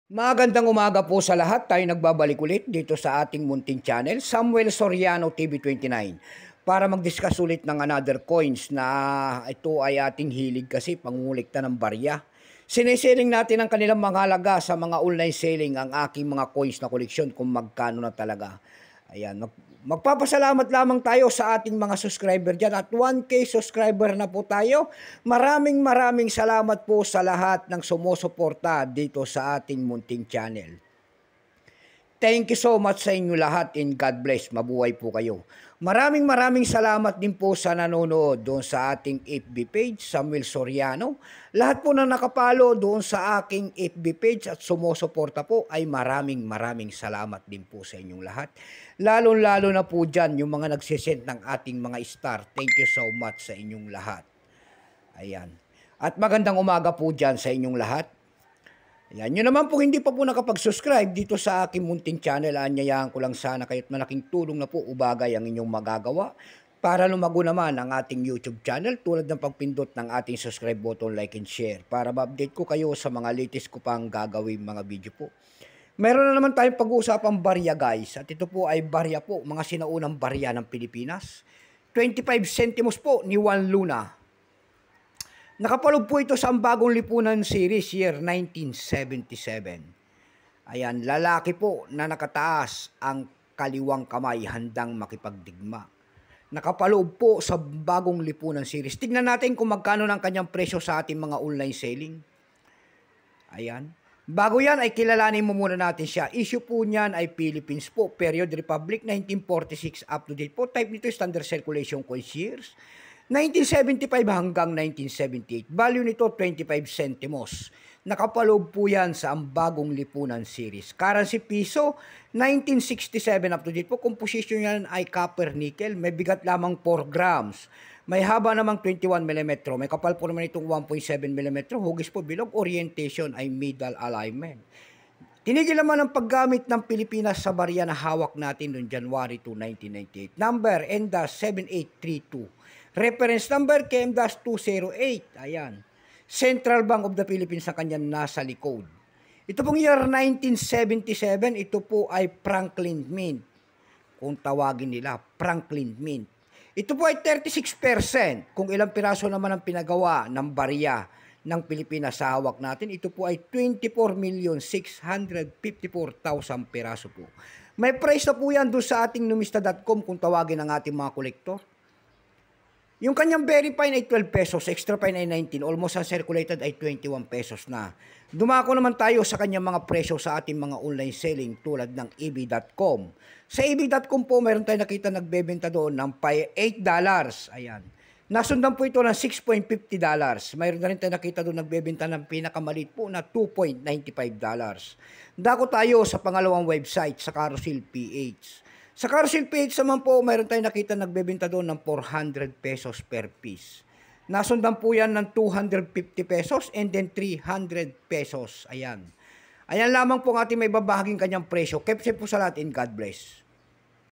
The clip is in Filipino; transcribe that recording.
Magandang umaga po sa lahat. Tayo nagbabalik ulit dito sa ating munting channel, Samuel Soriano TV 29, para mag-discuss ulit ng another coins na ito ay ating hilig kasi pangungulikta ng barya. Sineselling natin ang kanilang mga halaga sa mga online selling ang aking mga coins na koleksyon kung magkano na talaga. Ayan, magpapasalamat lamang tayo sa ating mga subscriber dyan at 1K subscriber na po tayo. Maraming salamat po sa lahat ng sumusuporta dito sa ating munting channel. Thank you so much sa inyo lahat and God bless. Mabuhay po kayo. Maraming salamat din po sa nanonood doon sa ating FB page, Samuel Soriano. Lahat po na nakapalo doon sa aking FB page at sumusuporta po ay maraming salamat din po sa inyong lahat. Lalo na po dyan yung mga nagsisend ng ating mga star. Thank you so much sa inyong lahat. Ayan. At magandang umaga po dyan sa inyong lahat. Ayan, yun naman po hindi pa po nakapag-subscribe dito sa aking munting channel. Anyayahan ko lang sana kayo't malaking tulong na po ubagay ang inyong magagawa para lumago naman ang ating YouTube channel tulad ng pagpindot ng ating subscribe button, like and share para ma-update ko kayo sa mga latest ko pang gagawin mga video po. Meron na naman tayong pag-uusapang barya guys at ito po ay barya po, mga sinaunang barya ng Pilipinas. 25 centimos po ni Juan Luna. Nakapaloob po ito sa bagong lipunan series year 1977. Ayan, lalaki po na nakataas ang kaliwang kamay handang makipagdigma. Nakapaloob po sa bagong lipunan series. Tignan natin kung magkano ng kanyang presyo sa ating mga online selling. Ayan. Bago yan ay kilalanin mo muna natin siya. Issue po niyan ay Philippines po. Period Republic 1946 up to date po. Type nito standard circulation coins years 1975 hanggang 1978. Value nito 25 centimos. Nakapaloob po yan sa ang bagong lipunan series. Currency piso 1967 up to date po. Composition yan ay copper nickel. May bigat lamang 4 grams. May haba namang 21 mm. May kapal po naman itong 1.7 mm. Hugis po bilog. Orientation ay middle alignment. Tinigil naman ang paggamit ng Pilipinas sa barya na hawak natin noong January 2, 1998. Number NDAS 7832. Reference number KM-208. Ayan. Central Bank of the Philippines ang kanyang nasa likod. Ito pong year 1977, ito po ay Franklin Mint. Kung tawagin nila, Franklin Mint. Ito po ay 36%. Kung ilang piraso naman ang pinagawa ng barya ng Pilipinas sa hawak natin, ito po ay 24,654,000 piraso po. May price na po yan doon sa ating numista.com kung tawagin ang ating mga kolektor. Yung kanyang very fine ay 12 pesos, extra fine ay 19, almost uncirculated ay 21 pesos na. Dumako naman tayo sa kanyang mga presyo sa ating mga online selling tulad ng eb.com. Sa eb.com po, meron tayo nakita nagbebenta doon ng $8. Ayan. Nasundan po ito ng $6.50. Mayroon na rin tayo nakita doon nagbebenta ng pinakamalit po na $2.95. Dako tayo sa pangalawang website sa Carousel PH. Sa Carousel PH naman po, mayroon tayong nakita nagbebenta doon ng 400 pesos per piece. Nasundan po yan ng 250 pesos and then 300 pesos. Ayan. Ayan lamang po ang ating may babahaging kanyang presyo. Keep safe po sa lahat and God bless.